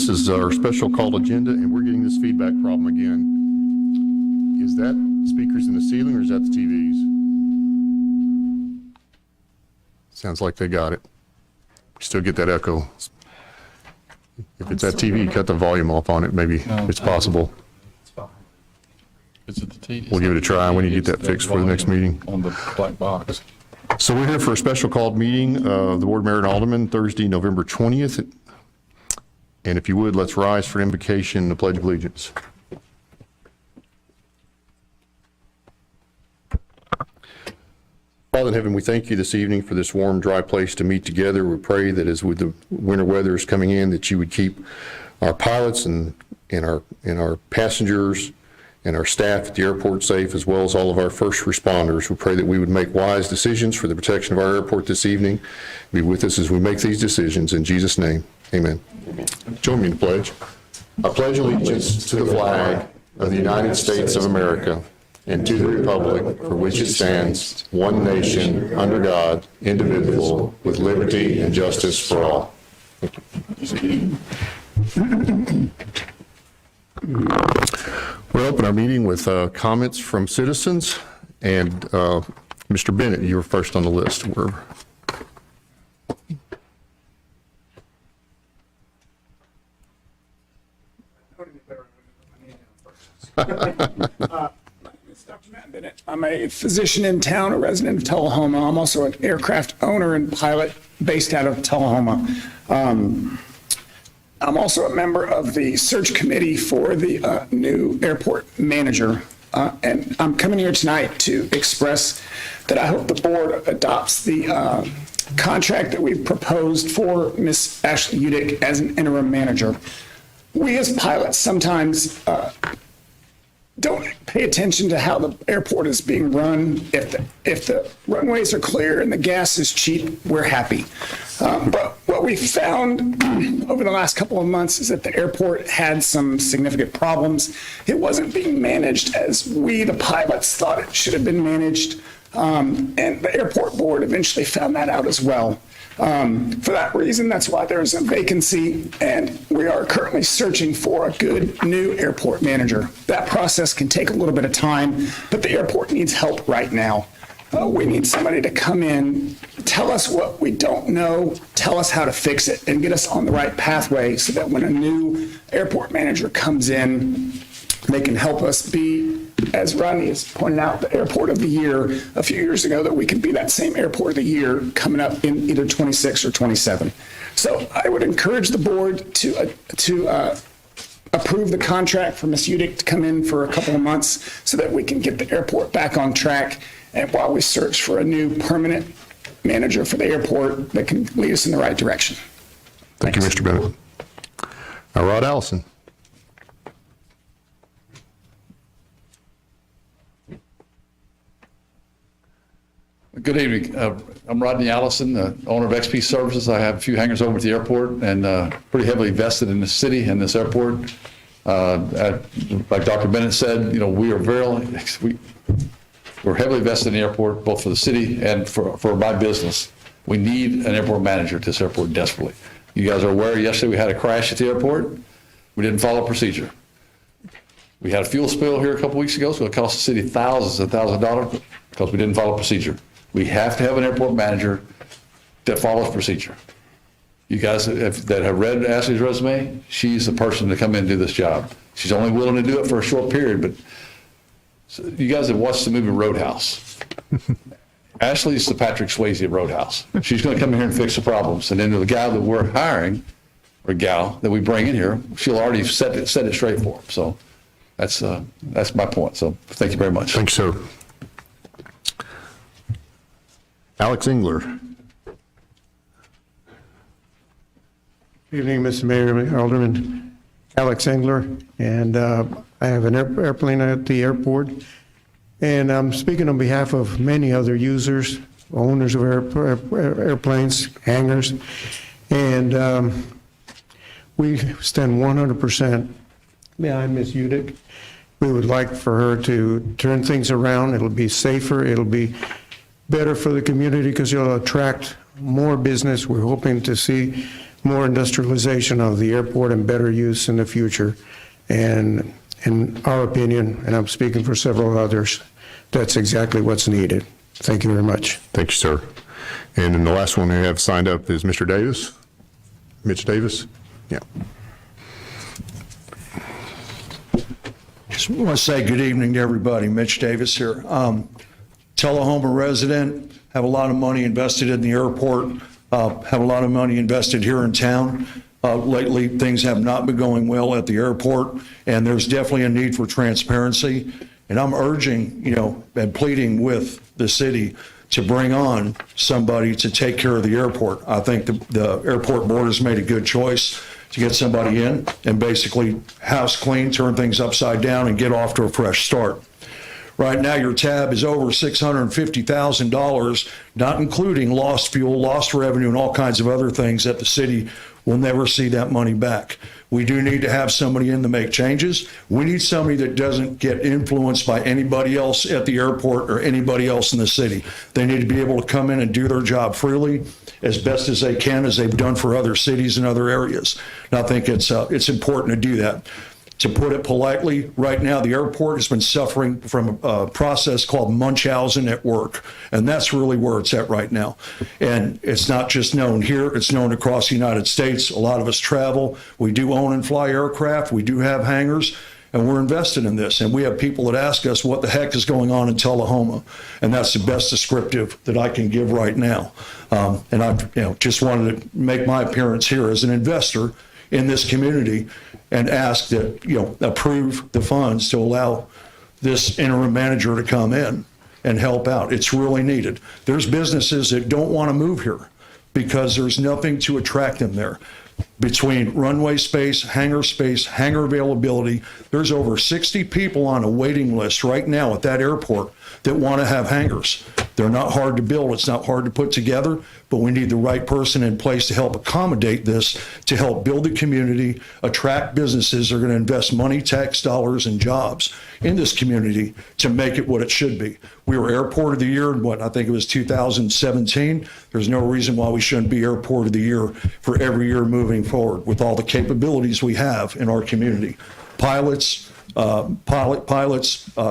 this is our special call agenda, and we're getting this feedback problem again. Is that speakers in the ceiling, or is that the TVs? Sounds like they got it. We still get that echo. If it's that TV, cut the volume off on it. Maybe it's possible. We'll give it a try when you get that fixed for the next meeting. On the black box. So we're here for a special called meeting of the Board of Mayor and Aldermen, Thursday, November 20th. And if you would, let's rise for invocation and the Pledge of Allegiance. Father in heaven, we thank you this evening for this warm, dry place to meet together. We pray that as with the winter weather is coming in, that you would keep our pilots and our passengers and our staff at the airport safe, as well as all of our first responders. We pray that we would make wise decisions for the protection of our airport this evening. Be with us as we make these decisions. In Jesus' name, amen. Join me in the pledge. I pledge allegiance to the flag of the United States of America and to the republic for which it stands, one nation, under God, indivisible, with liberty and justice for all. We'll open our meeting with comments from citizens, and Mr. Bennett, you were first on the list. I'm a physician in town, a resident of Tullahoma. I'm also an aircraft owner and pilot based out of Tullahoma. I'm also a member of the search committee for the new airport manager. And I'm coming here tonight to express that I hope the board adopts the contract that we've proposed for Ms. Ashley Udick as an interim manager. We as pilots sometimes don't pay attention to how the airport is being run. If the runways are clear and the gas is cheap, we're happy. But what we found over the last couple of months is that the airport had some significant problems. It wasn't being managed as we, the pilots, thought it should have been managed. And the airport board eventually found that out as well. For that reason, that's why there's a vacancy, and we are currently searching for a good new airport manager. That process can take a little bit of time, but the airport needs help right now. We need somebody to come in, tell us what we don't know, tell us how to fix it, and get us on the right pathway so that when a new airport manager comes in, they can help us be, as Rodney has pointed out, the airport of the year a few years ago, that we can be that same airport of the year coming up in either 26 or 27. So I would encourage the board to approve the contract for Ms. Udick to come in for a couple of months so that we can get the airport back on track, and while we search for a new permanent manager for the airport that can lead us in the right direction. Thank you, Mr. Bennett. Rod Allison. Good evening. I'm Rodney Allison, the owner of XP Services. I have a few hangars over at the airport and pretty heavily vested in the city and this airport. Like Dr. Bennett said, we're heavily vested in the airport, both for the city and for my business. We need an airport manager at this airport desperately. You guys are aware, yesterday we had a crash at the airport. We didn't follow procedure. We had a fuel spill here a couple weeks ago, so it cost the city thousands of dollars because we didn't follow procedure. We have to have an airport manager that follows procedure. You guys that have read Ashley's resume, she's the person to come in and do this job. She's only willing to do it for a short period, but you guys have watched the movie Roadhouse. Ashley's the Patrick Swayze of Roadhouse. She's going to come in here and fix the problems. And then the guy that we're hiring, or gal that we bring in here, she'll already set it straight for him. So that's my point. So thank you very much. Thanks, sir. Alex Engler. Good evening, Mr. Mayor, Alderman. Alex Engler, and I have an airplane at the airport, and I'm speaking on behalf of many other users, owners of airplanes, hangars, and we stand 100% behind Ms. Udick. We would like for her to turn things around. It'll be safer. It'll be better for the community because it'll attract more business. We're hoping to see more industrialization of the airport and better use in the future. And in our opinion, and I'm speaking for several others, that's exactly what's needed. Thank you very much. Thank you, sir. And then the last one we have signed up is Mr. Davis. Mitch Davis? Yeah. Just want to say good evening to everybody. Mitch Davis here. Tullahoma resident, have a lot of money invested in the airport, have a lot of money invested here in town. Lately, things have not been going well at the airport, and there's definitely a need for transparency. And I'm urging, and pleading with the city to bring on somebody to take care of the airport. I think the airport board has made a good choice to get somebody in and basically house clean, turn things upside down, and get off to a fresh start. Right now, your tab is over $650,000, not including lost fuel, lost revenue, and all kinds of other things that the city will never see that money back. We do need to have somebody in to make changes. We need somebody that doesn't get influenced by anybody else at the airport or anybody else in the city. They need to be able to come in and do their job freely as best as they can, as they've done for other cities and other areas. And I think it's important to do that. To put it politely, right now, the airport has been suffering from a process called Munchausen at work. And that's really where it's at right now. And it's not just known here, it's known across the United States. A lot of us travel. We do own and fly aircraft. We do have hangars. And we're invested in this. And we have people that ask us what the heck is going on in Tullahoma. And that's the best descriptive that I can give right now. And I just wanted to make my appearance here as an investor in this community and ask that, approve the funds to allow this interim manager to come in and help out. It's really needed. There's businesses that don't want to move here because there's nothing to attract them there. Between runway space, hangar availability, there's over 60 people on a waiting list right now at that airport that want to have hangars. They're not hard to build. It's not hard to put together, but we need the right person in place to help accommodate this, to help build the community, attract businesses that are going to invest money, tax dollars, and jobs in this community to make it what it should be. We were Airport of the Year in I think it was 2017. There's no reason why we shouldn't be Airport of the Year for every year moving forward with all the capabilities we have in our community. Pilots,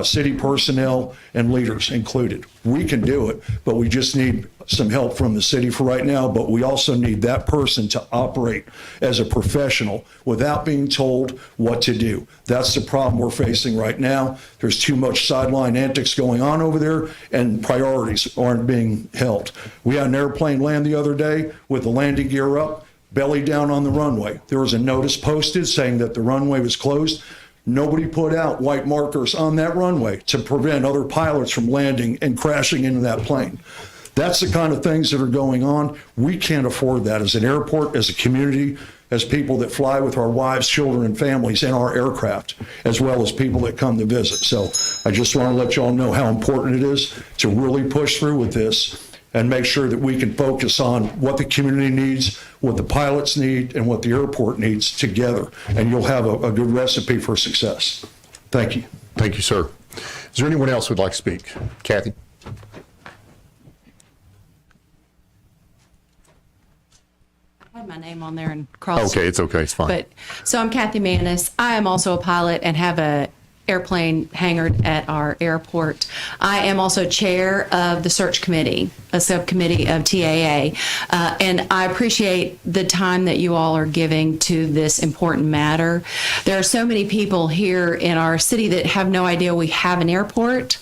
city personnel, and leaders included. We can do it, but we just need some help from the city for right now, but we also need that person to operate as a professional without being told what to do. That's the problem we're facing right now. There's too much sideline antics going on over there, and priorities aren't being held. We had an airplane land the other day with the landing gear up, belly down on the runway. There was a notice posted saying that the runway was closed. Nobody put out white markers on that runway to prevent other pilots from landing and crashing into that plane. That's the kind of things that are going on. We can't afford that as an airport, as a community, as people that fly with our wives, children, and families in our aircraft, as well as people that come to visit. So I just want to let you all know how important it is to really push through with this and make sure that we can focus on what the community needs, what the pilots need, and what the airport needs together. And you'll have a good recipe for success. Thank you. Thank you, sir. Is there anyone else who would like to speak? Kathy? I had my name on there and crossed. Okay, it's okay, it's fine. So I'm Kathy Manis. I am also a pilot and have a airplane hangared at our airport. I am also chair of the search committee, a subcommittee of TAA, and I appreciate the time that you all are giving to this important matter. There are so many people here in our city that have no idea we have an airport.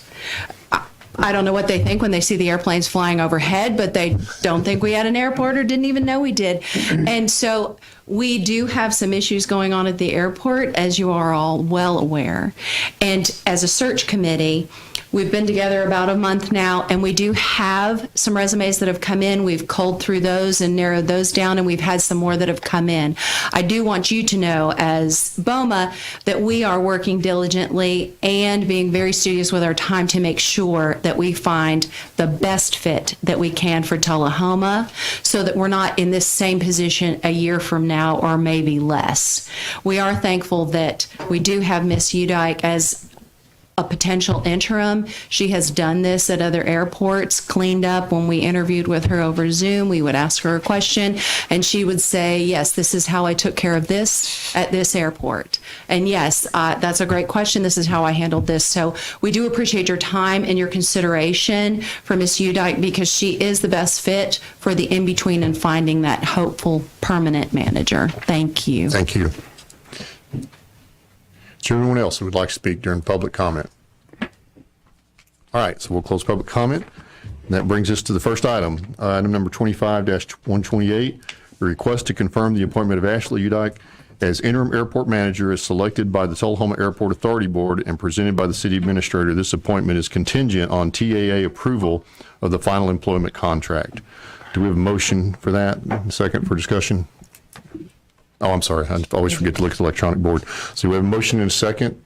I don't know what they think when they see the airplanes flying overhead, but they don't think we had an airport or didn't even know we did. And so we do have some issues going on at the airport, as you are all well aware. And as a search committee, we've been together about a month now, and we do have some resumes that have come in. We've culled through those and narrowed those down, and we've had some more that have come in. I do want you to know, as BOMA, that we are working diligently and being very studious with our time to make sure that we find the best fit that we can for Tullahoma, so that we're not in this same position a year from now or maybe less. We are thankful that we do have Miss Udike as a potential interim. She has done this at other airports, cleaned up. When we interviewed with her over Zoom, we would ask her a question, and she would say, yes, this is how I took care of this at this airport. And yes, that's a great question. This is how I handled this. So we do appreciate your time and your consideration for Ms. Udike, because she is the best fit for the in-between and finding that hopeful permanent manager. Thank you. Thank you. Is there anyone else who would like to speak during public comment? All right, so we'll close public comment. And that brings us to the first item, item number 25-128, the request to confirm the appointment of Ashley Udike as interim airport manager is selected by the Tullahoma Airport Authority Board and presented by the city administrator. This appointment is contingent on TAA approval of the final employment contract. Do we have a motion for that? Second for discussion? Oh, I'm sorry. I always forget to look at the electronic board. So we have a motion and a second.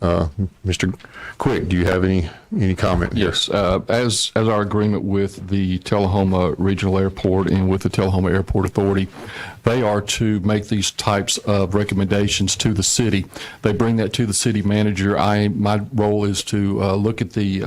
Mr. Quick, do you have any comment? Yes, as our agreement with the Tullahoma Regional Airport and with the Tullahoma Airport Authority, they are to make these types of recommendations to the city. They bring that to the city manager. My role is to look at the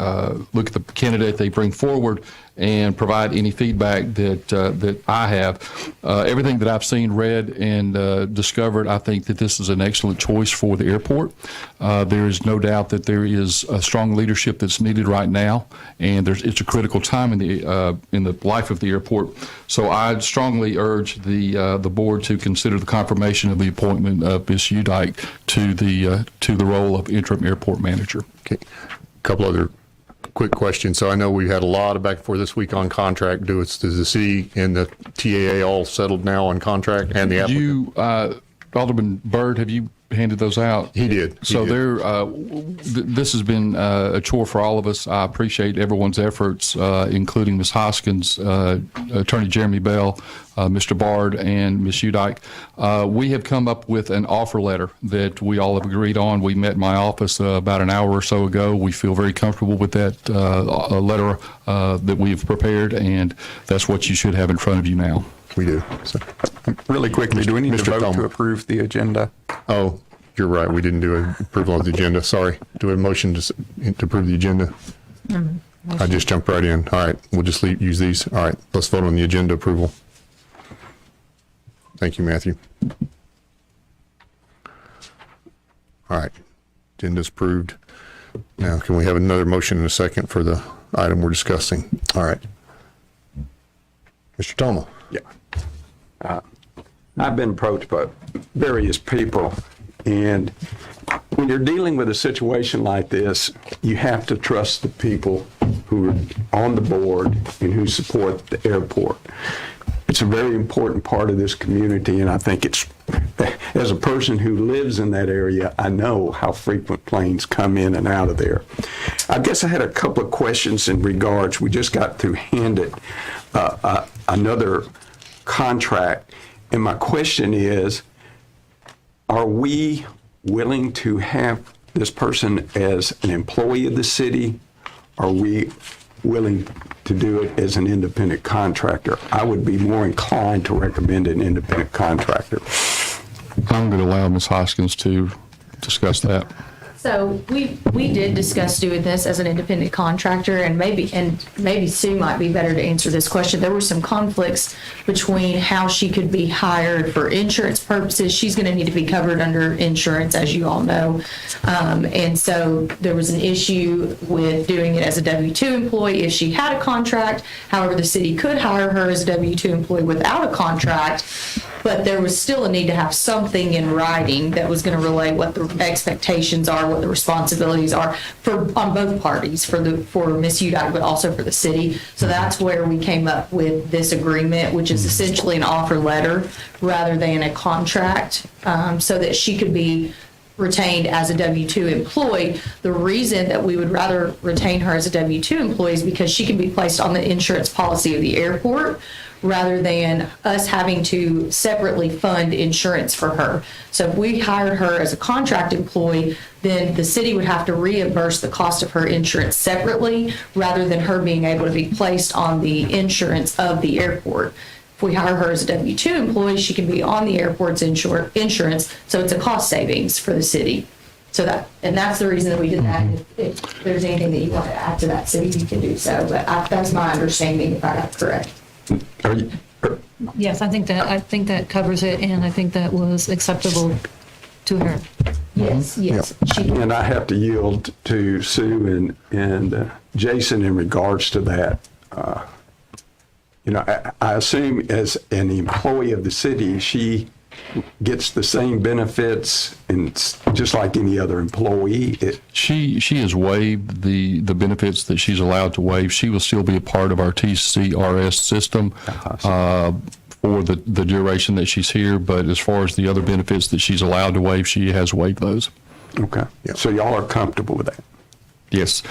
candidate they bring forward and provide any feedback that I have. Everything that I've seen, read, and discovered, I think that this is an excellent choice for the airport. There is no doubt that there is a strong leadership that's needed right now, and it's a critical time in the life of the airport. So I strongly urge the board to consider the confirmation of the appointment of Ms. Udike to the role of interim airport manager. Okay. A couple other quick question. So I know we had a lot of back and forth this week on contract. Does the city and the TAA all settled now on contract and the applicant? Alderman Byrd, have you handed those out? He did. So this has been a chore for all of us. I appreciate everyone's efforts, including Ms. Hoskins, Attorney Jeremy Bell, Mr. Bard, and Ms. Udike. We have come up with an offer letter that we all have agreed on. We met in my office about an hour or so ago. We feel very comfortable with that letter that we've prepared, and that's what you should have in front of you now. We do. So, Really quickly, do we need to Mr. vote Thoma. to approve the agenda? oh, you're right. We didn't do an approval of the agenda. Sorry. Do we have a motion to approve the agenda? I just jumped right in. All right. We'll just use these. All right. Let's vote on the agenda approval. Thank you, Matthew. All right. Agenda's approved. Now, can we have another motion and a second for the item we're discussing? All right. Mr. Thoma. Yeah. I've been approached by various people, and when you're dealing with a situation like this, you have to trust the people who are on the board and who support the airport. It's a very important part of this community, and I think it's, as a person who lives in that area, I know how frequent planes come in and out of there. I guess I had a couple of questions in regards. We just got through handed another contract, and my question is, are we willing to have this person as an employee of the city? Are we willing to do it as an independent contractor? I would be more inclined to recommend an independent contractor. I'm going to allow Ms. Hoskins to discuss that. So we did discuss doing this as an independent contractor, and maybe Sue might be better to answer this question. There were some conflicts between how she could be hired for insurance purposes. She's going to need to be covered under insurance, as you all know. And so there was an issue with doing it as a W-2 employee if she had a contract. However, the city could hire her as a W-2 employee without a contract, but there was still a need to have something in writing that was going to relay what the expectations are, what the responsibilities are on both parties, for Ms. Udike, but also for the city. So that's where we came up with this agreement, which is essentially an offer letter rather than a contract, so that she could be retained as a W-2 employee. The reason that we would rather retain her as a W-2 employee is because she can be placed on the insurance policy of the airport, rather than us having to separately fund insurance for her. So if we hired her as a contract employee, then the city would have to reimburse the cost of her insurance separately, rather than her being able to be placed on the insurance of the airport. If we hire her as a W-2 employee, she can be on the airport's insurance, so it's a cost savings for the city. So and that's the reason that we did that. If there's anything that you want to add to that, city, you can do so. But that's my understanding, if I got it correct. Are you, Yes, I think that covers it, and I think that was acceptable to her. Yes, yes. She did. and I have to yield to Sue and Jason in regards to that. I assume as an employee of the city, she gets the same benefits and it's just like any other employee. She has waived the benefits that she's allowed to waive. She will still be a part of our TCRS system for the duration that she's here, but as far as the other benefits that she's allowed to waive, she has waived those. Okay. So y'all are comfortable with that? Yes.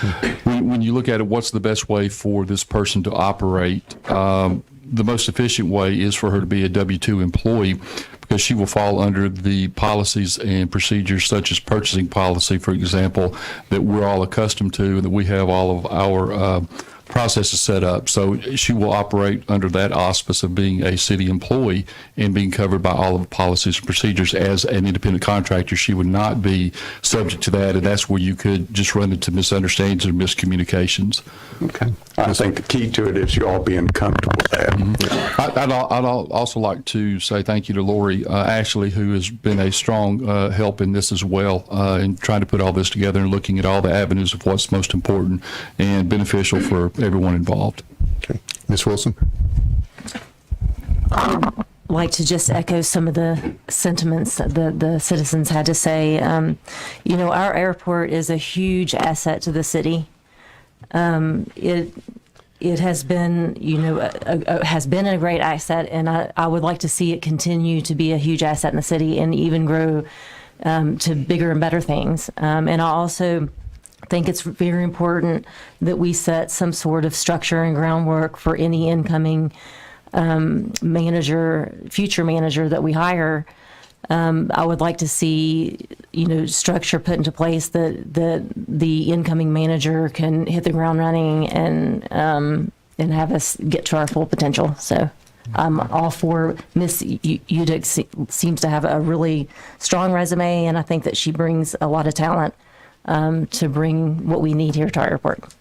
When you look at it, what's the best way for this person to operate? The most efficient way is for her to be a W-2 employee, because she will fall under the policies and procedures such as purchasing policy, for example, that we're all accustomed to and that we have all of our processes set up. So she will operate under that auspice of being a city employee and being covered by all of the policies and procedures. As an independent contractor, she would not be subject to that, and that's where you could just run into misunderstandings or miscommunications. Okay. I think the key to it is you all being comfortable with that. I'd also like to say thank you to Lori Ashley, who has been a strong help in this as well, in trying to put all this together and looking at all the avenues of what's most important and beneficial for everyone involved. Okay. Ms. Wilson? Like to just echo some of the sentiments that the citizens had to say. Our airport is a huge asset to the city. It has been, has been a great asset, and I would like to see it continue to be a huge asset in the city and even grow to bigger and better things. And I also think it's very important that we set some sort of structure and groundwork for any incoming future manager that we hire. I would like to see, structure put into place that the incoming manager can hit the ground running and have us get to our full potential. So I'm all for Miss Udick. Seems to have a really strong resume, and I think that she brings a lot of talent to bring what we need here to our airport.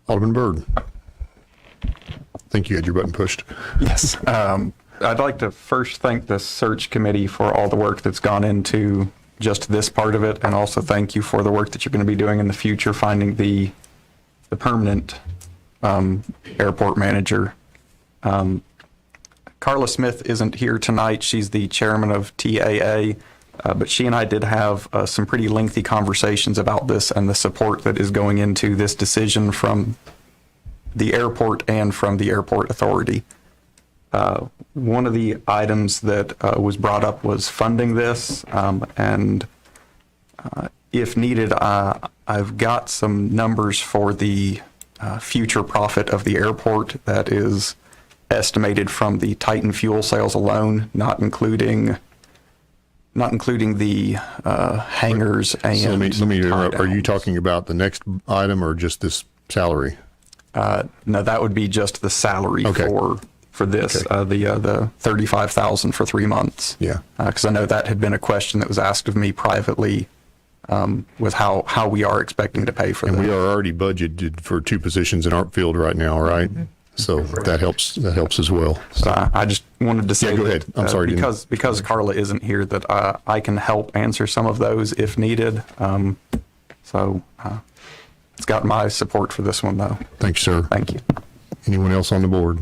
Alderman Byrd? I think you had your button pushed. Yes. I'd like to first thank the search committee for all the work that's gone into just this part of it, and also thank you for the work that you're going to be doing in the future, finding the permanent airport manager. Carla Smith isn't here tonight. She's the chairman of TAA, but she and I did have some pretty lengthy conversations about this and the support that is going into this decision from the airport and from the airport authority. One of the items that was brought up was funding this, and if needed, I've got some numbers for the future profit of the airport that is estimated from the Titan fuel sales alone, not including the hangars and. So let me interrupt. Are you tie-downs. talking about the next item or just this salary? No, that would be just the salary Okay. for this, Okay. the $35,000 for 3 months. Yeah. Because I know that had been a question that was asked of me privately, with how we are expecting to pay for And that. we are already budgeted for 2 positions in Artfield right now, right? So that helps as well. So I just wanted to say, go ahead. I'm sorry, didn't- because Carla isn't here, that I can help answer some of those if needed. It's got my support for this one, though. Thank you, sir. Thank you. Anyone else on the board?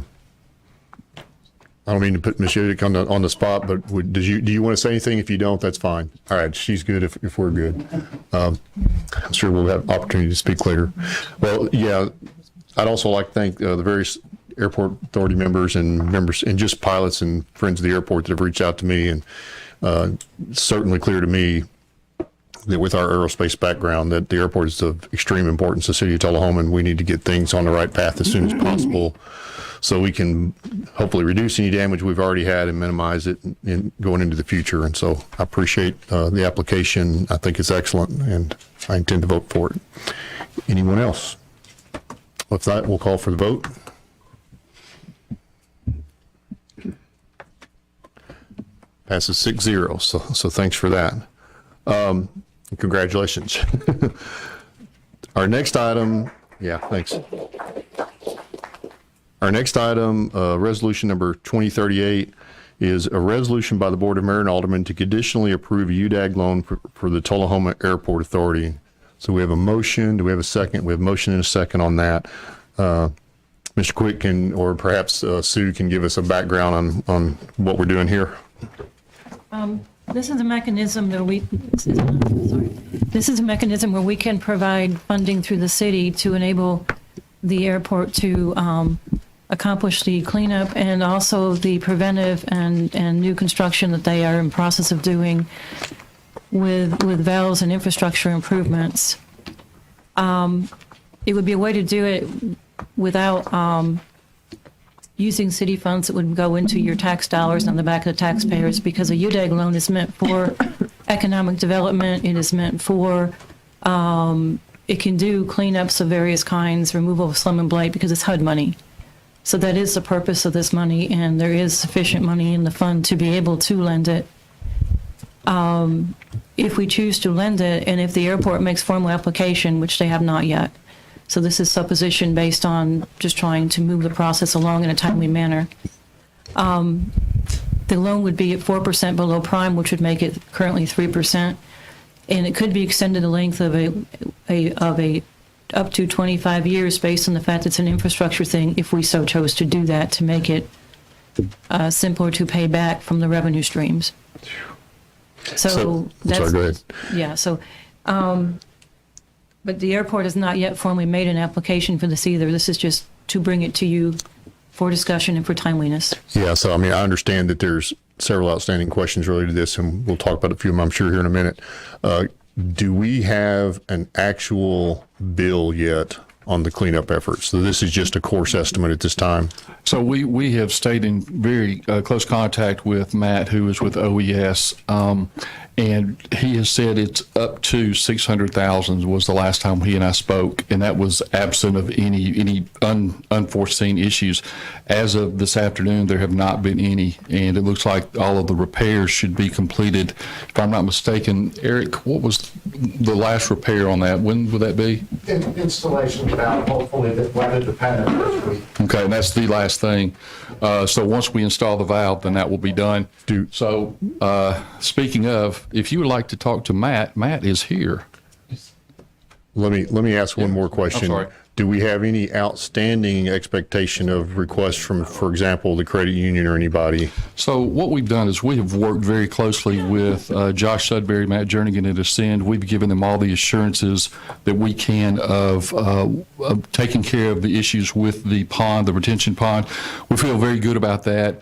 I don't mean to put Ms. Udick on the spot, but do you want to say anything? If you don't, that's fine. All right, she's good if we're good. I'm sure we'll have opportunity to speak later. Well, yeah, I'd also like to thank the various airport authority members and just pilots and friends of the airport that have reached out to me, and it's certainly clear to me that with our aerospace background that the airport is of extreme importance to the city of Tullahoma, and we need to get things on the right path as soon as possible so we can hopefully reduce any damage we've already had and minimize it in going into the future. And so I appreciate the application. I think it's excellent, and I intend to vote for it. Anyone else? With that, we'll call for the vote. Passes 6-0, so thanks for that. Congratulations. Our next item, yeah, thanks. Our next item, resolution number 2038, is a resolution by the Board of Mayor and Aldermen to conditionally approve a UDAG loan for the Tullahoma Airport Authority. So we have a motion. Do we have a second? We have a motion and a second on that. Mr. Quick can, or perhaps Sue can give us a background on what we're doing here. This is a mechanism that this is a mechanism where we can provide funding through the city to enable the airport to accomplish the cleanup and also the preventive and new construction that they are in process of doing with valves and infrastructure improvements. It would be a way to do it without using city funds that would go into your tax dollars on the back of the taxpayers, because a UDAG loan is meant for economic development. It is meant for, it can do cleanups of various kinds, removal of slum and blight, because it's HUD money. So that is the purpose of this money, and there is sufficient money in the fund to be able to lend it. If we choose to lend it, and if the airport makes formal application, which they have not yet. So this is supposition based on just trying to move the process along in a timely manner. The loan would be at 4% below prime, which would make it currently 3%. And it could be extended the length of a up to 25 years based on the fact it's an infrastructure thing, if we so chose to do that, to make it simpler to pay back from the revenue streams. So that's, sorry, go ahead. Yeah, so, but the airport has not yet formally made an application for this either. This is just to bring it to you for discussion and for timeliness. Yeah, so I mean, I understand that there's several outstanding questions related to this, and we'll talk about a few of them, I'm sure, here in a minute. Do we have an actual bill yet on the cleanup efforts? So this is just a course estimate at this time. So we have stayed in very close contact with Matt, who is with OES, and he has said it's up to 600,000 was the last time he and I spoke, and that was absent of any unforeseen issues. As of this afternoon, there have not been any, and it looks like all of the repairs should be completed. If I'm not mistaken, Eric, what was the last repair on that? When would that be? Installation about, hopefully, the weather dependent this week. Okay, and that's the last thing. So once we install the valve, then that will be done. So speaking of, if you would like to talk to Matt, Matt is here. Let me ask one more question. I'm sorry. Do we have any outstanding expectation of requests from, for example, the credit union or anybody? So what we've done is we have worked very closely with Josh Sudbury, Matt Jernigan at Ascend. We've given them all the assurances that we can of taking care of the issues with the pond, the retention pond. We feel very good about that.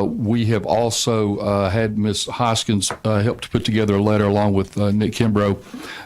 We have also had Ms. Hoskins help to put together a letter along with Nick Kimbrough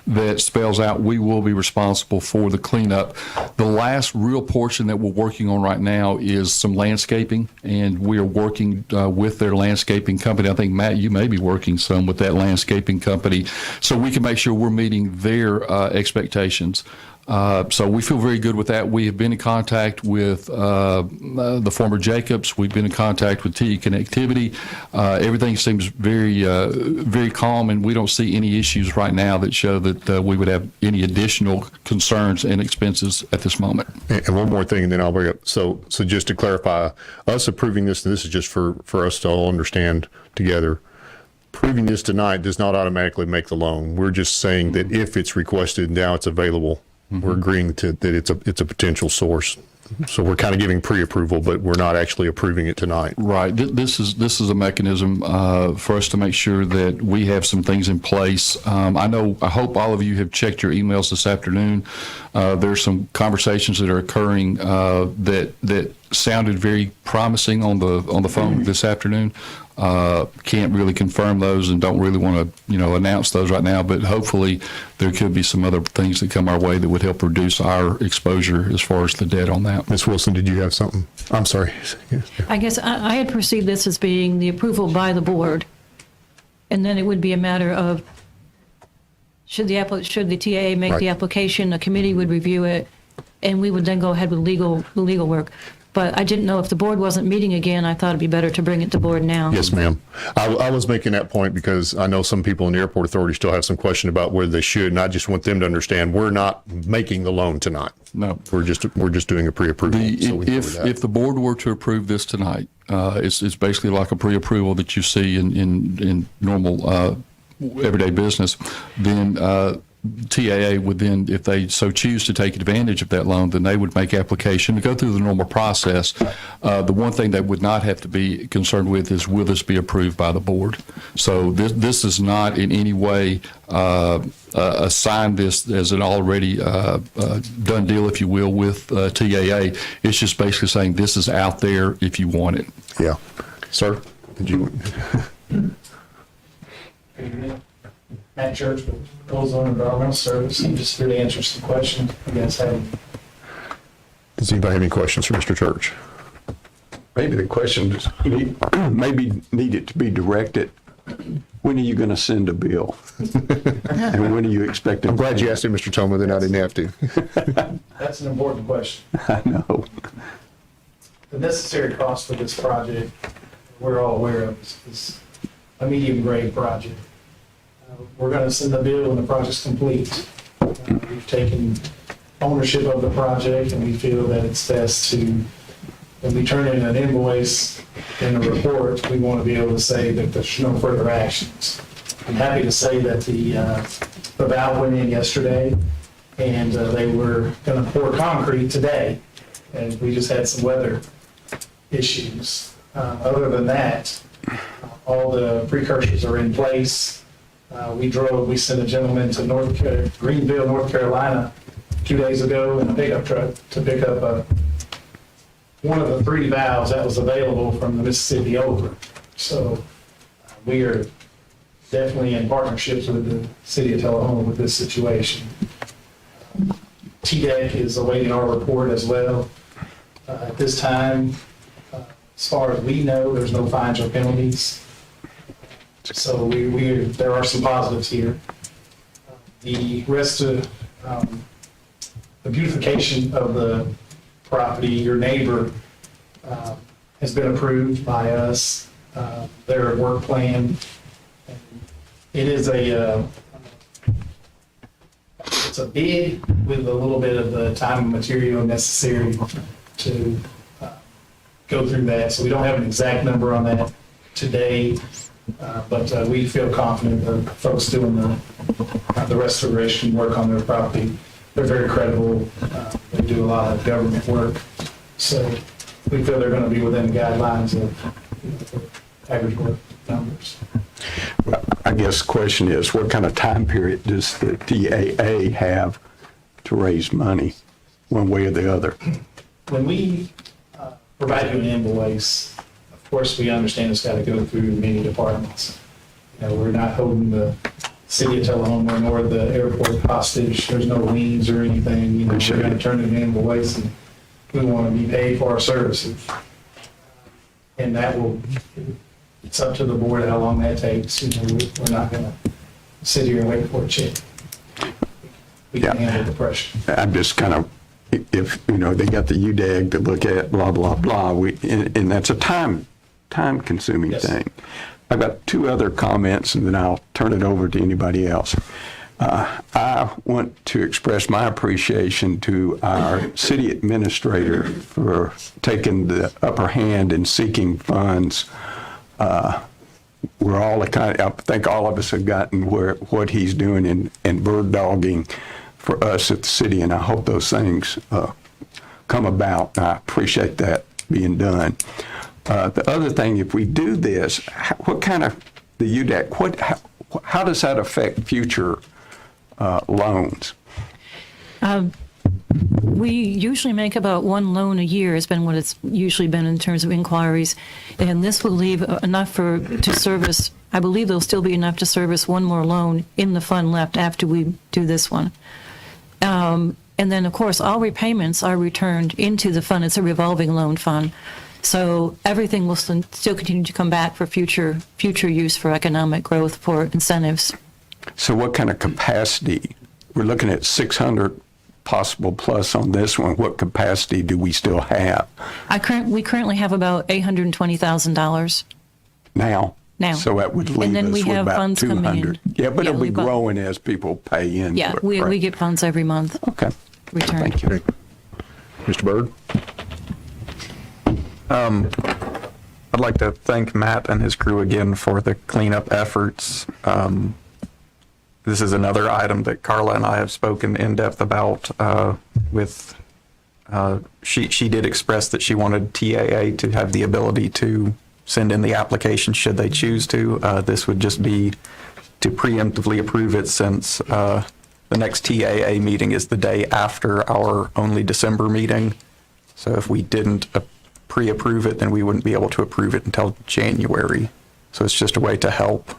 that spells out we will be responsible for the cleanup. The last real portion that we're working on right now is some landscaping, and we are working with their landscaping company. I think, Matt, you may be working some with that landscaping company, so we can make sure we're meeting their expectations. So we feel very good with that. We have been in contact with the former Jacobs. We've been in contact with TE Connectivity. Everything seems very calm, and we don't see any issues right now that show that we would have any additional concerns and expenses at this moment. And one more thing, and then I'll bring up. So just to clarify, us approving this, and this is just for us to all understand together, approving this tonight does not automatically make the loan. We're just saying that if it's requested, now it's available. We're agreeing to that it's a potential source. So we're kind of giving pre-approval, but we're not actually approving it tonight. Right. This is a mechanism for us to make sure that we have some things in place. I hope all of you have checked your emails this afternoon. There's some conversations that are occurring that sounded very promising on the phone this afternoon. Can't really confirm those and don't really want to, announce those right now, but hopefully there could be some other things that come our way that would help reduce our exposure as far as the debt on that. Ms. Wilson, did you have something? I'm sorry. I guess I had perceived this as being the approval by the board, and then it would be a matter of should the TAA make the application, a committee would review it, and we would then go ahead with legal work. But I didn't know if the board wasn't meeting again, I thought it'd be better to bring it to board now. Yes, ma'am. I was making that point because I know some people in the airport authority still have some question about whether they should, and I just want them to understand we're not making the loan tonight. No. We're just doing a pre-approval. so we can do that. If the board were to approve this tonight, it's basically like a pre-approval that you see in normal everyday business, then TAA would then, if they so choose to take advantage of that loan, then they would make application to go through the normal process. The one thing they would not have to be concerned with is, will this be approved by the board? So this is not in any way assign this as an already done deal, if you will, with TAA. It's just basically saying this is out there if you want it. Yeah. Sir, did you? Matt Church with Ozone Environmental Service. I'm just here to answer some questions you guys have. Does anybody have any questions for Mr. Church? Maybe the question is, maybe needed to be directed, when are you going to send a bill? And when are you expecting? I'm glad you asked it, Mr. Toma, then I didn't have to. That's an important question. I know. The necessary cost for this project, we're all aware of, is a medium grade project. We're going to send the bill when the project's complete. We've taken ownership of the project, and we feel that it's best to, when we turn in an invoice in a report, we want to be able to say that there's no further actions. I'm happy to say that the valve went in yesterday, and they were going to pour concrete today, and we just had some weather issues. Other than that, all the precursors are in place. We sent a gentleman to Greenville, North Carolina 2 days ago in a pickup truck to pick up one of the 3 valves that was available from the Mississippi over. So we are definitely in partnerships with the city of Tullahoma with this situation. TDEC is awaiting our report as well. At this time, as far as we know, there's no fines or penalties. So there are some positives here. The rest of the beautification of the property, your neighbor has been approved by us. Their work plan. It is it's a bid with a little bit of the time and material necessary to go through that. So we don't have an exact number on that today. But we feel confident the folks doing the restoration work on their property, they're very credible. They do a lot of government work. So we feel they're going to be within the guidelines of average work numbers. I guess the question is, what kind of time period does the TAA have to raise money, one way or the other? When we provide you an invoice, of course, we understand it's got to go through many departments. We're not holding the city of Tullahoma nor the airport hostage. There's no liens or anything. We're going to turn it in invoice, and we want to be paid for our services. And it's up to the board how long that takes. We're not going to sit here and wait for a check. We can handle the pressure. I'm just kind of, if, they got the UDAG to look at, blah, blah, blah, and that's a time-consuming thing. I've got 2 other comments, and then I'll turn it over to anybody else. I want to express my appreciation to our city administrator for taking the upper hand in seeking funds. We're all I think all of us have gotten what he's doing and bird dogging for us at the city, and I hope those things come about. I appreciate that being done. The other thing, if we do this, what kind of the UDAC? How does that affect future loans? We usually make about 1 loan a year, has been what it's usually been in terms of inquiries. And this will leave enough to service, I believe there'll still be enough to service 1 more loan in the fund left after we do this one. And then, of course, all repayments are returned into the fund. It's a revolving loan fund. So everything will still continue to come back for future use for economic growth, for incentives. So what kind of capacity? We're looking at $600 possible plus on this one, what capacity do we still have We currently have about $820,000 now? now. So that would leave And then us we with have about funds coming in. 200. Yeah, but it'll be we've got- growing as people pay in. Yeah, we get funds every month. Okay. Return. Thank you. Mr. Byrd? I'd like to thank Matt and his crew again for the cleanup efforts. This is another item that Carla and I have spoken in depth about with, she did express that she wanted TAA to have the ability to send in the application should they choose to. This would just be to preemptively approve it since the next TAA meeting is the day after our only December meeting. So if we didn't pre-approve it, then we wouldn't be able to approve it until January. So it's just a way to help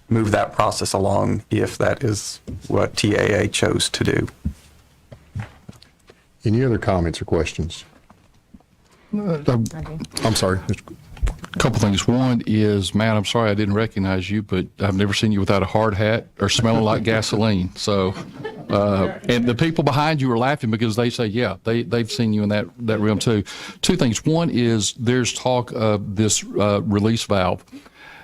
move that process along if that is what TAA chose to do. Any other comments or questions? I'm sorry. A couple things. One is, Matt, I'm sorry I didn't recognize you, but I've never seen you without a hard hat or smelling like gasoline. So, and the people behind you are laughing because they say, yeah, they've seen you in that realm too. Two things. One is there's talk of this release valve.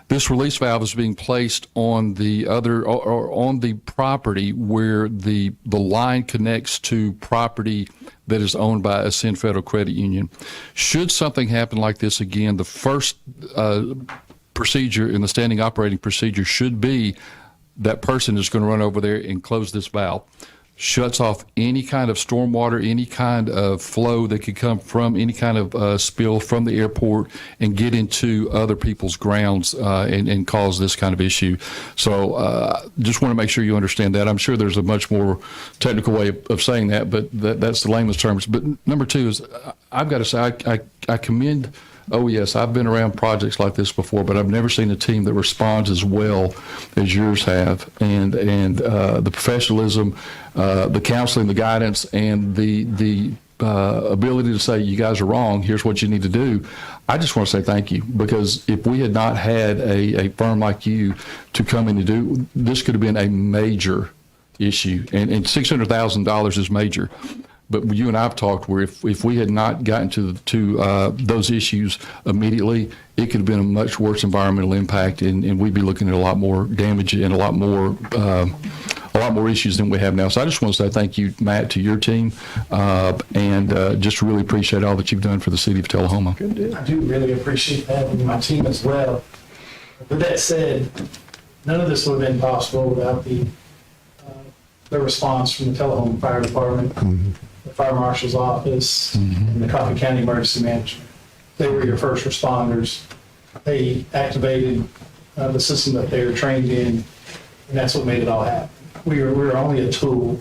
This release valve is being placed on the other or on the property where the line connects to property that is owned by Ascend Federal Credit Union. Should something happen like this again, the first procedure in the standing operating procedure should be that person is going to run over there and close this valve. Shuts off any kind of stormwater, any kind of flow that could come from any kind of spill from the airport and get into other people's grounds and cause this kind of issue. So just want to make sure you understand that. I'm sure there's a much more technical way of saying that, but that's the layman's terms. But number two is I've got to say I commend OES. I've been around projects like this before, but I've never seen a team that responds as well as yours have. And the professionalism, the counseling, the guidance, and the ability to say, you guys are wrong, here's what you need to do. I just want to say thank you, because if we had not had a firm like you to come in and do, this could have been a major issue. And $600,000 is major. But you and I have talked where if we had not gotten to those issues immediately, it could have been a much worse environmental impact, and we'd be looking at a lot more damage and a lot more issues than we have now. So I just want to say thank you, Matt, to your team, and just really appreciate all that you've done for the city of Tullahoma. I do really appreciate that and my team as well. With that said, none of this would have been possible without the response from the Tullahoma Fire Department, the Fire Marshal's Office, and the Coffee County Emergency Management. They were your first responders. They activated the system that they were trained in, and that's what made it all happen. We were only a tool,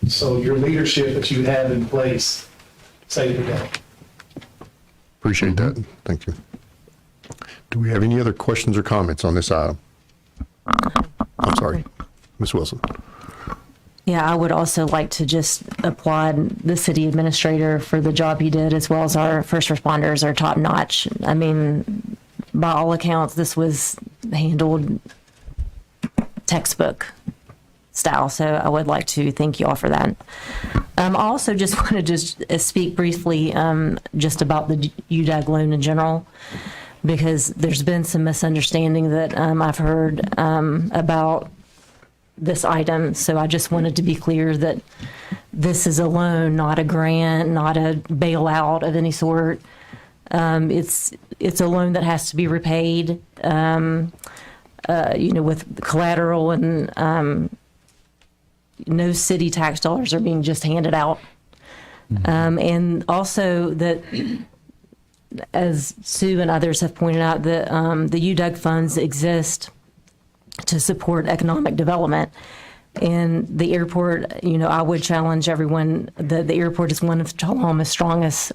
so your leadership that you have in place saved the day. Appreciate that. Thank you. Do we have any other questions or comments on this item? I'm sorry, Ms. Wilson. Yeah, I would also like to just applaud the city administrator for the job he did, as well as our first responders are top notch. I mean, by all accounts, this was handled textbook style. So I would like to thank you all for that. I also just want to just speak briefly just about the UDAG loan in general, because there's been some misunderstanding that I've heard about this item. So I just wanted to be clear that this is a loan, not a grant, not a bailout of any sort. It's a loan that has to be repaid, with collateral, and no city tax dollars are being just handed out. And also that, as Sue and others have pointed out, that the UDAG funds exist to support economic development. And the airport, I would challenge everyone that the airport is one of Tullahoma's strongest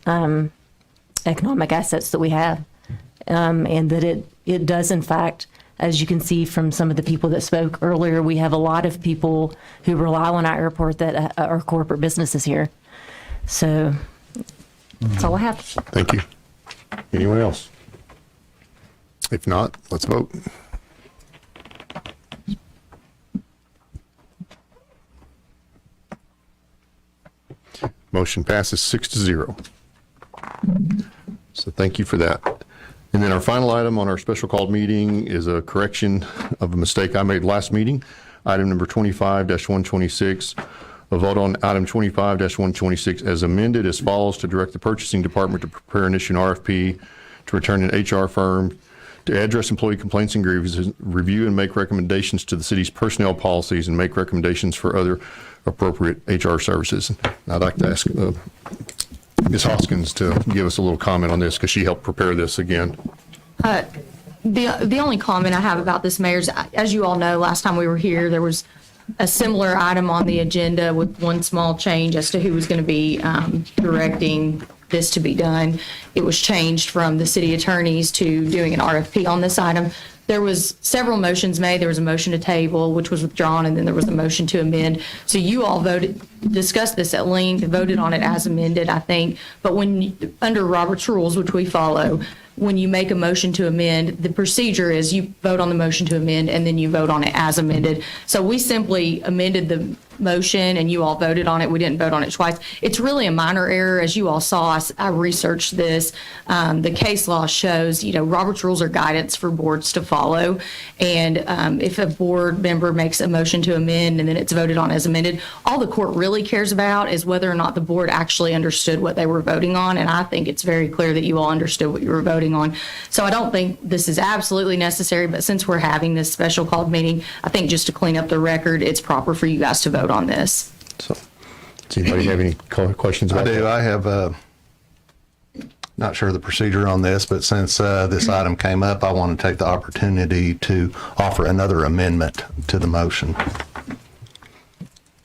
economic assets that we have. And that it does, in fact, as you can see from some of the people that spoke earlier, we have a lot of people who rely on our airport that are corporate businesses here. So that's all I have. Thank you. Anyone else? If not, let's vote. Motion passes 6-0. So thank you for that. And then our final item on our special called meeting is a correction of a mistake I made last meeting. Item number 25-126. A vote on item 25-126 as amended as follows: to direct the purchasing department to prepare and issue an RFP to return an HR firm to address employee complaints and grievances, review and make recommendations to the city's personnel policies, and make recommendations for other appropriate HR services. And I'd like to ask Ms. Hoskins to give us a little comment on this because she helped prepare this again. The only comment I have about this, Mayor, is, as you all know, last time we were here, there was a similar item on the agenda with one small change as to who was going to be directing this to be done. It was changed from the city attorneys to doing an RFP on this item. There was several motions made. There was a motion to table, which was withdrawn, and then there was a motion to amend. So you all discussed this at length, voted on it as amended, I think. But under Robert's rules, which we follow, when you make a motion to amend, the procedure is you vote on the motion to amend and then you vote on it as amended. So we simply amended the motion and you all voted on it. We didn't vote on it twice. It's really a minor error. As you all saw, I researched this. The case law shows, Robert's rules are guidance for boards to follow. And if a board member makes a motion to amend and then it's voted on as amended, all the court really cares about is whether or not the board actually understood what they were voting on. And I think it's very clear that you all understood what you were voting on. So I don't think this is absolutely necessary, but since we're having this special called meeting, I think just to clean up the record, it's proper for you guys to vote on this. So, does anybody have any questions about I do. that? I have, not sure the procedure on this, but since this item came up, I want to take the opportunity to offer another amendment to the motion.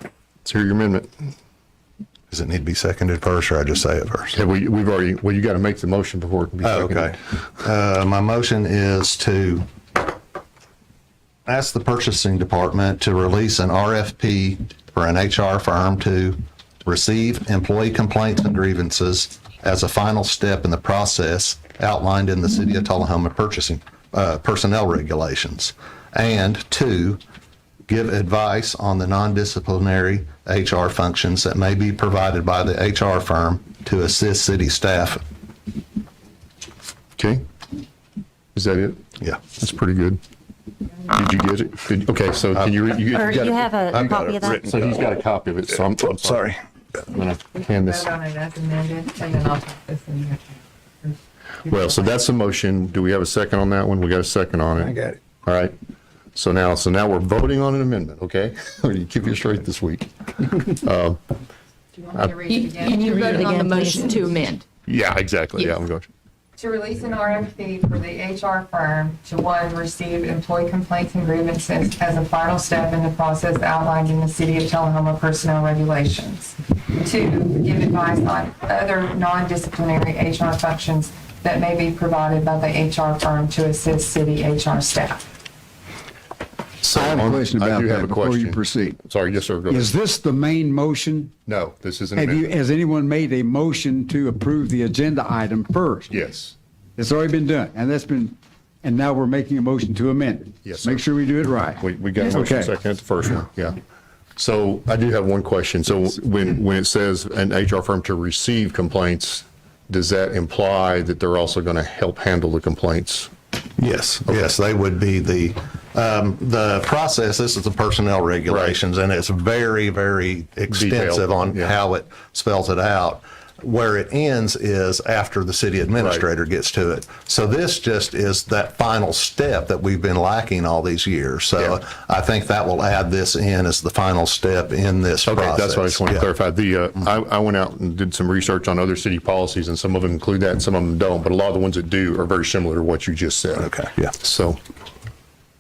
Let's hear your amendment. Does it need to be seconded first, or I just say it first? Yeah, we've already, you got to make the motion before it can be seconded. Okay. My motion is to ask the purchasing department to release an RFP for an HR firm to receive employee complaints and grievances as a final step in the process outlined in the City of Tullahoma purchasing personnel regulations, and to give advice on the non-disciplinary HR functions that may be provided by the HR firm to assist city staff. Okay. Is that it? Yeah. That's pretty good. Did you get it? Okay, so can you read? Or got you it? have a copy of that? So he's got a copy of it, so I'm Sorry. I'm going to hand this. Vote on it as amended, and then I'll put this in here. Well, so that's the motion. Do we have a second on that one? We got a second on it. I got it. All right. So now we're voting on an amendment, okay? I'm going to keep you straight this week. Do you want me to read it again? You're read it voting on the again, motion please? to amend. Yeah, exactly. Yeah, I'm going. To release an RFP for the HR firm to, one, receive employee complaints and grievances as a final step in the process outlined in the City of Tullahoma personnel regulations. Two, give advice on other non-disciplinary HR functions that may be provided by the HR firm to assist city HR staff. So I have a question I about do have that a before you question. proceed. Sorry, yes, sir. Go ahead. Is this the main motion? No, this is an Have amendment. has anyone made a motion to approve the agenda item first? Yes. It's already been done, and now we're making a motion to amend it. Yes, sir. Make sure we do it right. We got a motion Okay. second at the first one, yeah. So I do have one question. So when it says an HR firm to receive complaints, does that imply that they're also going to help handle the complaints? Yes, yes, they would be the process. This is the personnel regulations, and it's very, very extensive Detailed, on yeah. how it spells it out. Where it ends is after the city administrator gets to it. So this just is that final step that we've been lacking all these years. So Yeah. I think that will add this in as the final step in this Okay, process. that's what I just want to Yeah. clarify. I went out and did some research on other city policies, and some of them include that and some of them don't, but a lot of the ones that do are very similar to what you just said. Okay, yeah. So,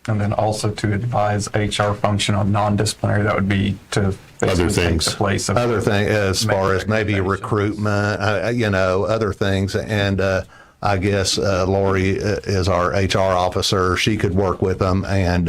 And then also to advise HR function on non-disciplinary, that would be to Other basically take things. the place of. Other thing, as far as maybe recruitment, other things. And I guess Lori is our HR officer. She could work with them. And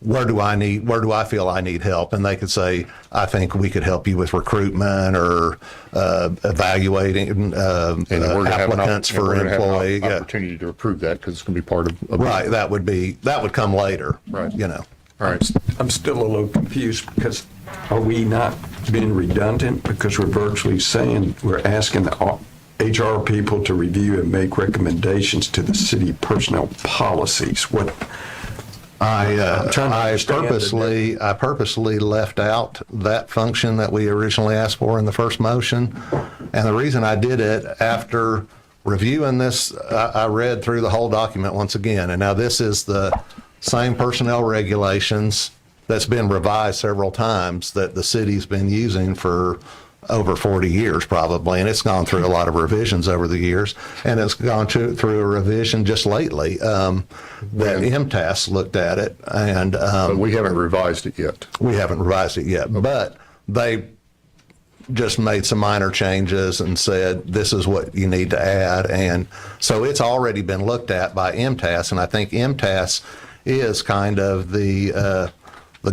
where do I feel I need help? And they could say, I think we could help you with recruitment or evaluating and we're going to have applicants for employee. an opportunity to approve that because it's going to be part of. Right, that would come later. Right. You know. All right. I'm still a little confused because are we not being redundant? Because we're virtually saying, we're asking the HR people to review and make recommendations to the city personnel policies. What? I understand purposely left out that function that we originally asked for in the first motion. And the reason I did it, after reviewing this, I read through the whole document once again. And now this is the same personnel regulations that's been revised several times that the city's been using for over 40 years probably, and it's gone through a lot of revisions over the years, and it's gone through a revision just lately that MTAS looked at it, and But we haven't revised it yet. we haven't revised it yet, but they just made some minor changes and said, this is what you need to add, and so it's already been looked at by MTAS, and I think MTAS is kind of the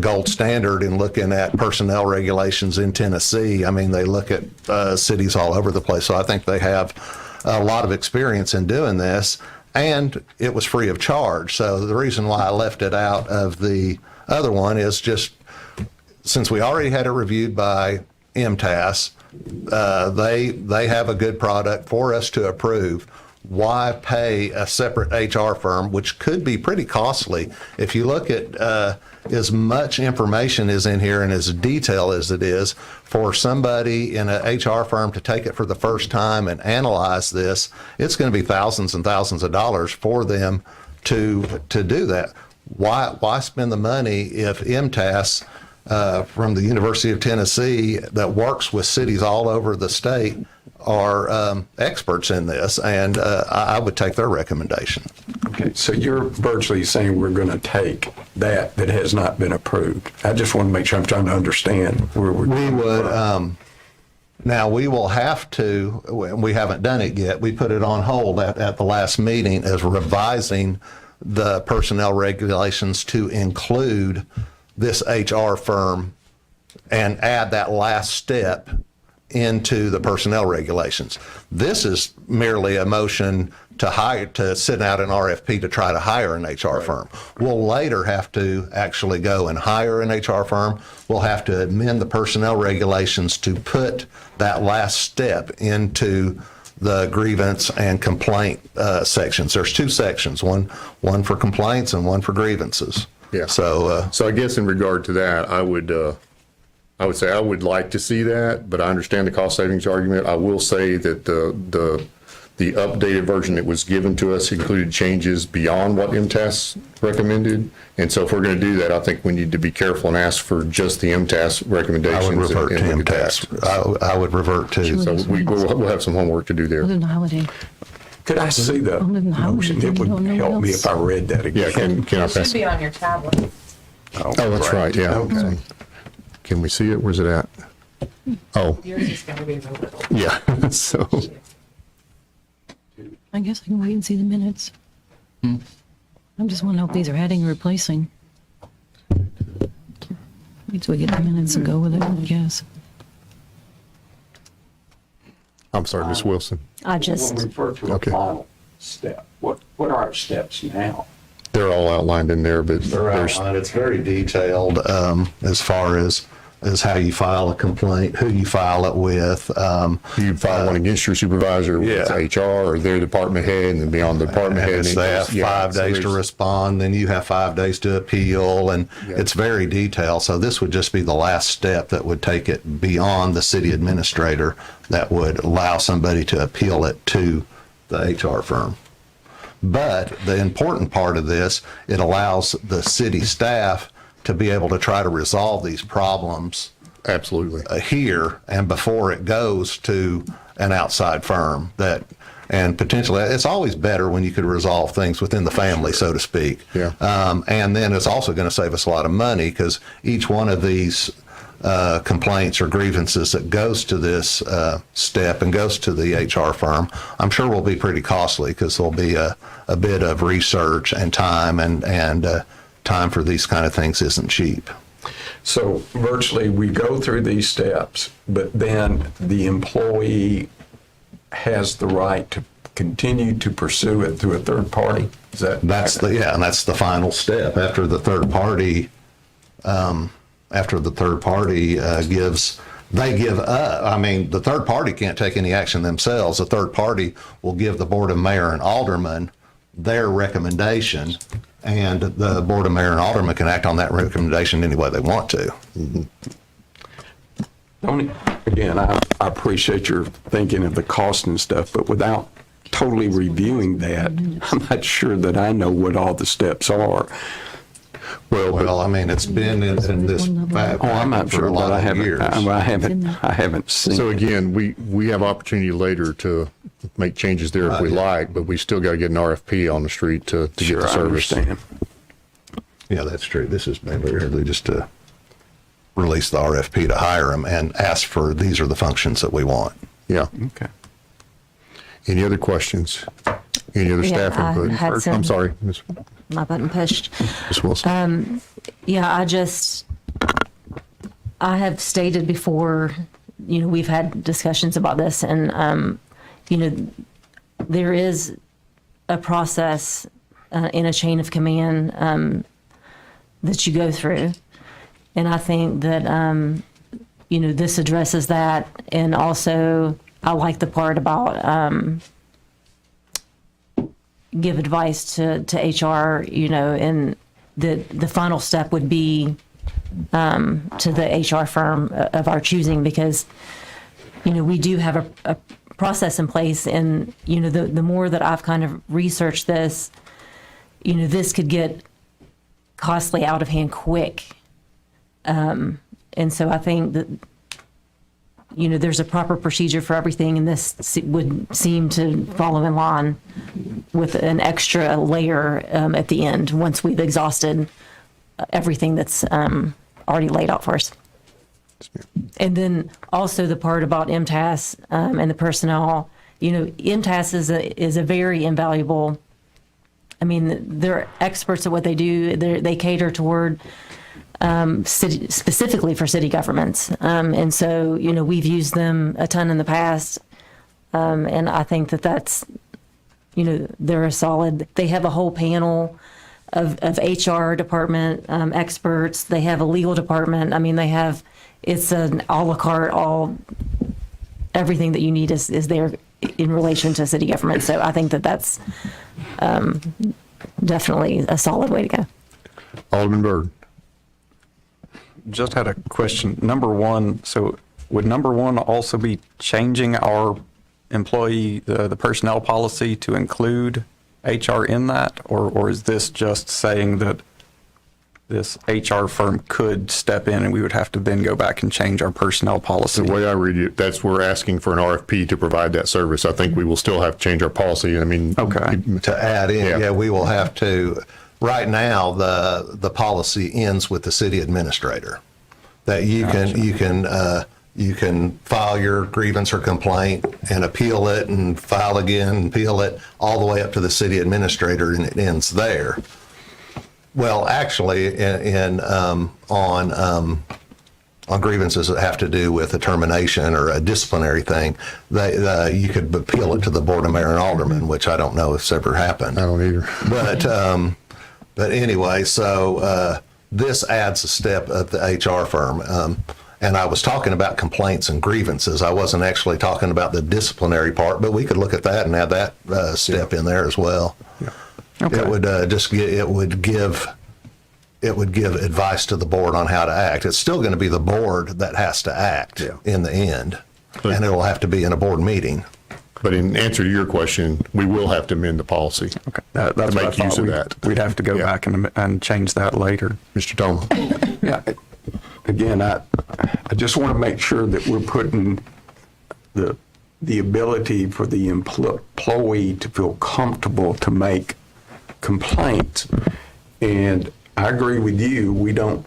gold standard in looking at personnel regulations in Tennessee. I mean, they look at cities all over the place, so I think they have a lot of experience in doing this, and it was free of charge. So the reason why I left it out of the other one is just since we already had it reviewed by MTAS, they have a good product for us to approve. Why pay a separate HR firm, which could be pretty costly? If you look at as much information is in here and as detailed as it is, for somebody in an HR firm to take it for the first time and analyze this, it's going to be thousands and thousands of dollars for them to do that. Why spend the money if MTAS from the University of Tennessee that works with cities all over the state are experts in this, and I would take their recommendation. Okay, so you're virtually saying we're going to take that has not been approved. I just want to make sure I'm trying to understand where we're. We would, now we will have to, we haven't done it yet, we put it on hold at the last meeting as revising the personnel regulations to include this HR firm and add that last step into the personnel regulations. This is merely a motion to send out an RFP to try to hire an HR firm. We'll later have to actually go and hire an HR firm. We'll have to amend the personnel regulations to put that last step into the grievance and complaint sections. There's two sections, one for complaints and one for grievances. Yeah. So I guess in regard to that, I would say I would like to see that, but I understand the cost savings argument. I will say that the updated version that was given to us included changes beyond what MTAS recommended. And so if we're going to do that, I think we need to be careful and ask for just the MTAS recommendations. I would revert to MTAS. I would revert to. So we'll have some homework to do there. Other than the holiday. Could I see the motion? It would help me if I read that again. Yeah, can I It pass? should be on your tablet. Oh, that's right, yeah. Okay. Can we see it? Where's it at? Oh, Yours is going to be the little. yeah, so. I guess I can wait and see the minutes. I just want to know if these are adding or replacing. Wait till we get the minutes and go with it, I guess. I'm sorry, Ms. Wilson. I just, We'll refer to a Okay. final step. What are our steps now? They're all outlined in there, but there's, It's very detailed as far as how you file a complaint, who you file it with. you file one against your supervisor with Yeah. HR or their department head, and then beyond the department head. And they have yeah, 5 so days to there's- respond, then you have 5 days to appeal, and Yeah. it's very detailed. So this would just be the last step that would take it beyond the city administrator that would allow somebody to appeal it to the HR firm. But the important part of this, it allows the city staff to be able to try to resolve these problems Absolutely. here and before it goes to an outside firm and potentially it's always better when you could resolve things within the family, so to speak. Yeah. And then it's also going to save us a lot of money because each one of these complaints or grievances that goes to this step and goes to the HR firm, I'm sure will be pretty costly because there'll be a bit of research and time, and time for these kind of things isn't cheap. So virtually, we go through these steps, but then the employee has the right to continue to pursue it through a third party? Is that? And that's the final step. After the third party after the third party they give up. I mean, the third party can't take any action themselves. The third party will give the Board of Mayor and Aldermen their recommendation, and the Board of Mayor and Aldermen can act on that recommendation any way they want to. Tony, again, I appreciate your thinking of the cost and stuff, but without totally reviewing that, I'm not sure that I know what all the steps are. Well, I mean, it's been in this I'm not for sure, a lot but I of years. haven't seen. So it. again, we have opportunity later to make changes there if we like, but we still got to get an RFP on the street to get Sure, the I service. understand. Yeah, that's true. This is mainly just to release the RFP to hire them and ask for, these are the functions that we want. Yeah. Okay. Any other questions? Any other Yeah, staff I input? had some- I'm sorry, Ms. My button pushed. Wilson. Yeah, I have stated before, we've had discussions about this, and, there is a process in a chain of command that you go through. And I think that, this addresses that. And also, I like the part about give advice to HR, and the final step would be to the HR firm of our choosing, because, we do have a process in place. And, the more that I've kind of researched this, this could get costly, out of hand quick. And so I think that, there's a proper procedure for everything, and this would seem to follow in line with an extra layer at the end once we've exhausted everything that's already laid out for us. And then also the part about MTAS and the personnel, MTAS is a very invaluable. I mean, they're experts at what they do. They cater toward specifically for city governments. And so, we've used them a ton in the past. And I think that's, they're a solid, they have a whole panel of HR department experts. They have a legal department. I mean, it's an a la carte, everything that you need is there in relation to city government. So I think that's definitely a solid way to go. Alderman Byrd. Just had a question. Number one, so would number one also be changing our employee, the personnel policy to include HR in that? Or is this just saying that this HR firm could step in and we would have to then go back and change our personnel policy? The way I read it, we're asking for an RFP to provide that service. I think we will still have to change our policy. I mean, okay. To add in, Yeah. we will have to. Right now, the policy ends with the city administrator. That you can file your grievance or complaint and appeal it and file again and appeal it all the way up to the city administrator, and it ends there. Well, actually, on grievances that have to do with a termination or a disciplinary thing, you could appeal it to the Board of Mayor and Aldermen, which I don't know if it's ever happened. I don't either. But anyway, so this adds a step of the HR firm. And I was talking about complaints and grievances. I wasn't actually talking about the disciplinary part, but we could look at that and add that step in there as well. Yeah. Okay. It would give advice to the board on how to act. It's still going to be the board that has to act in the end, and it'll have to be in a board meeting. But in answer to your question, we will have to amend the policy. Okay. That's what I make use thought. of that. We'd have to go back and change that later. Mr. Toma. Yeah. Again, I just want to make sure that we're putting the ability for the employee to feel comfortable to make complaints. And I agree with you. We don't,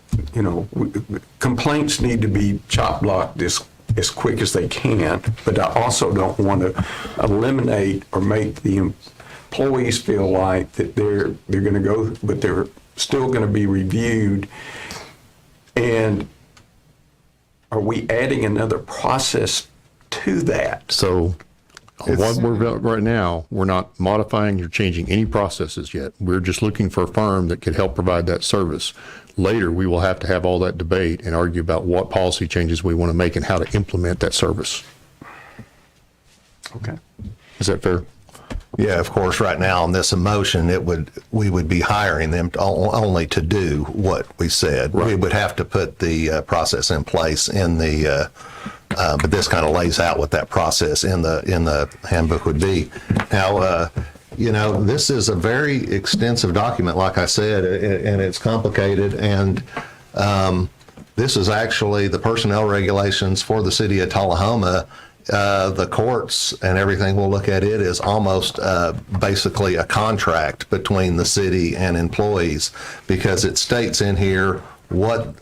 complaints need to be chop blocked as quick as they can, but I also don't want to eliminate or make the employees feel like that they're going to go, but they're still going to be reviewed. And are we adding another process to that? So On what we're about right now, we're not modifying or changing any processes yet. We're just looking for a firm that could help provide that service. Later, we will have to have all that debate and argue about what policy changes we want to make and how to implement that service. Okay. Is that fair? Yeah, of course, right now on this motion, we would be hiring them only to do what we said. We would have to put the process in place in the, but this kind of lays out what that process in the handbook would be. Now, this is a very extensive document, like I said, and it's complicated. And this is actually the personnel regulations for the city of Tullahoma. The courts and everything will look at it as almost basically a contract between the city and employees, because it states in here what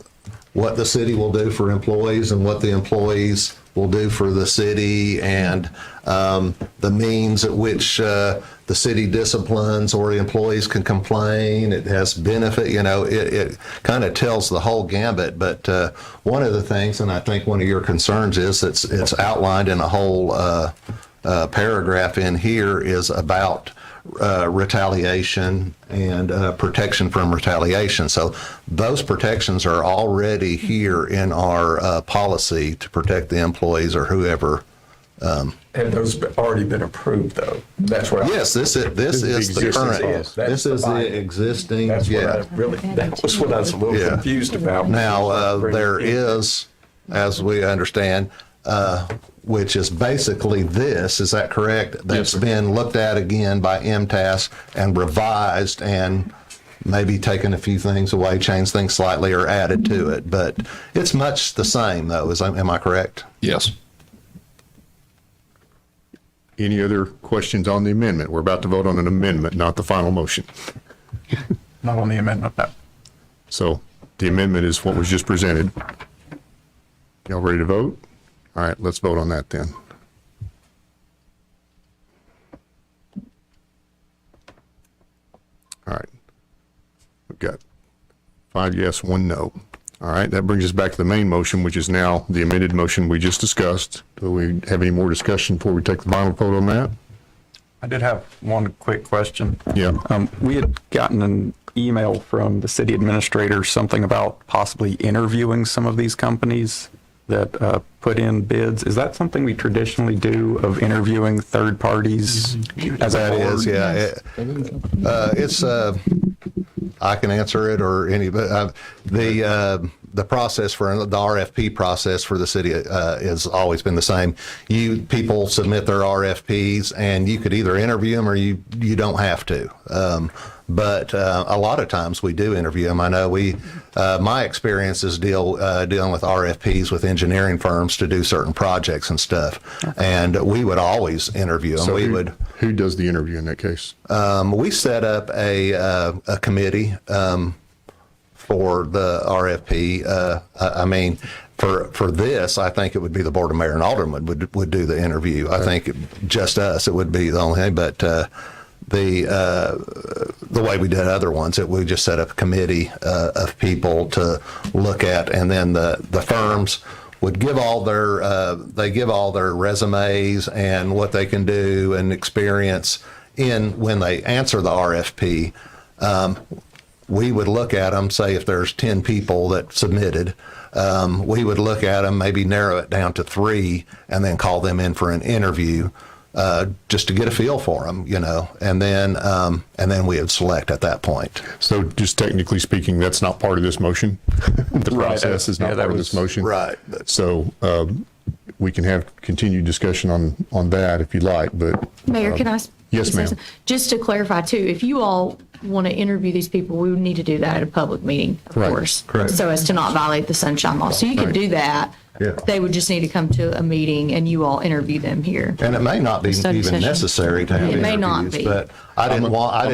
the city will do for employees and what the employees will do for the city, and the means at which the city disciplines or the employees can complain. It has benefit, it kind of tells the whole gambit. But one of the things, and I think one of your concerns is it's outlined in a whole paragraph in here, is about retaliation and protection from retaliation. So those protections are already here in our policy to protect the employees or whoever. Have those already been approved, though? That's what. Yes, this is the current. This is the existing. That was what I was a little confused about. Now there is, as we understand, which is basically this. Is that correct? That's been looked at again by MTAS and revised and maybe taken a few things away, changed things slightly, or added to it. But it's much the same, though. Am I correct? Yes. Any other questions on the amendment? We're about to vote on an amendment, not the final motion. Not on the amendment, no. So the amendment is what was just presented. Y'all ready to vote? All right, let's vote on that then. All right. We've got 5 yes, 1 no. All right, that brings us back to the main motion, which is now the amended motion we just discussed. Do we have any more discussion before we take the final vote on that? I did have one quick question. Yeah. We had gotten an email from the city administrator, something about possibly interviewing some of these companies that put in bids. Is that something we traditionally do, of interviewing third parties? As That a board? is, yeah. It's I can answer it, or any, but the process for the RFP process for the city has always been the same. People submit their RFPs, and you could either interview them or you don't have to. But a lot of times we do interview them. I know my experience is dealing with RFPs with engineering firms to do certain projects and stuff, and we would always interview them. So who does the interview in that case? We set up a committee for the RFP. I mean, for this, I think it would be the Board of Mayor and Aldermen would do the interview. I think just us, it would be the only thing. But the way we did other ones, we just set up a committee of people to look at, and then the firms would give all their resumes and what they can do and experience when they answer the RFP. We would look at them, say if there's 10 people that submitted, we would look at them, maybe narrow it down to 3, and then call them in for an interview, just to get a feel for them, and then we would select at that point. So just technically speaking, that's not part of this motion? The process is not part of this motion? Right. So we can have continued discussion on that if you like, but. Mayor, can I? Yes, ma'am. Just to clarify too, if you all want to interview these people, we would need to do that at a public meeting, of Right. course. Correct. So as to not violate the sunshine law. So you could Right. do that. Yeah. They would just need to come to a meeting and you all interview them here. And it may not be Study even session. necessary to have It may not interviews, be. but I didn't want to. I'm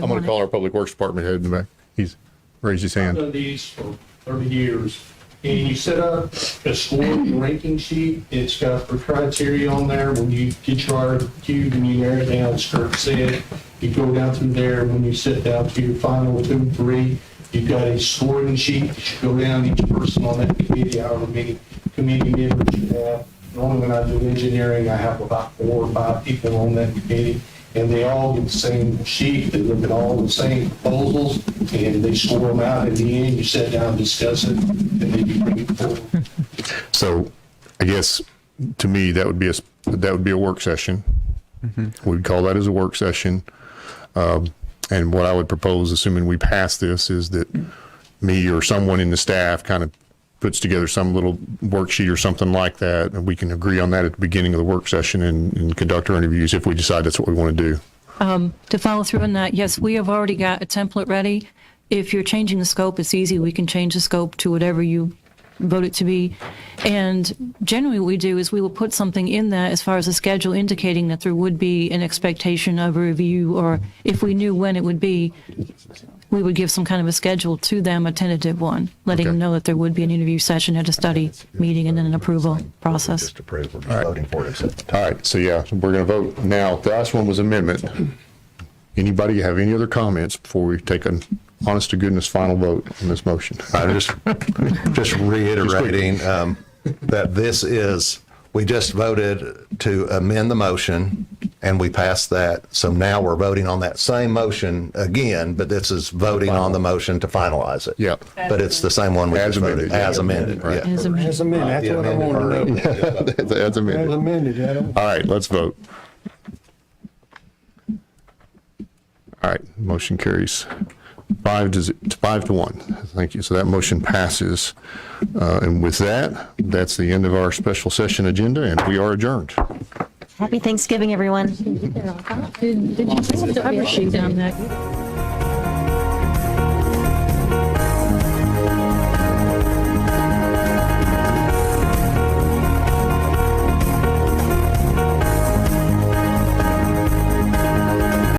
going to call our Public Works Department head in the back. He's raised his I've hand. done these for 30 years. And you set up a scoring ranking sheet. It's got the criteria on there. When you get your RFQ, and you narrow it down, as Kurt said, you go down through there. When you sit down to your final 2, 3, you've got a scoring sheet. You should go down each person on that committee, however many committee members you have. Normally when I do engineering, I have about 4 or 5 people on that committee, and they all get the same sheet, they look at all the same proposals, and they score them out. At the end, you sit down and discuss it, and then you bring it forward. So I guess, to me, that would be a work session. We'd call that as a work session. And what I would propose, assuming we pass this, is that me or someone in the staff kind of puts together some little worksheet or something like that, and we can agree on that at the beginning of the work session and conduct our interviews if we decide that's what we want to do. To follow through on that, yes, we have already got a template ready. If you're changing the scope, it's easy. We can change the scope to whatever you vote it to be. And generally what we do is we will put something in that as far as a schedule indicating that there would be an expectation of a review, or if we knew when it would be, we would give some kind of a schedule to them, a tentative one, letting them know that there would be an interview session at a study meeting and then an approval process. Just approve, we're just voting for it. All right, so yeah, we're going to vote now. The last one was amendment. Anybody have any other comments before we take an honest to goodness final vote on this motion? I'm just reiterating that this is, we just voted to amend the motion and we passed that. So now we're voting on that same motion again, but this is voting on the motion to finalize it. Yeah. But it's the same one we just voted, as amended. Right. Yeah. As amended, that's what I want to know. That's As amended. amended, I don't. All right, let's vote. All right, motion carries 5-1. Thank you. So that motion passes. And with that, that's the end of our special session agenda, and we are adjourned. Happy Thanksgiving, everyone. Did you put the cover sheet down there?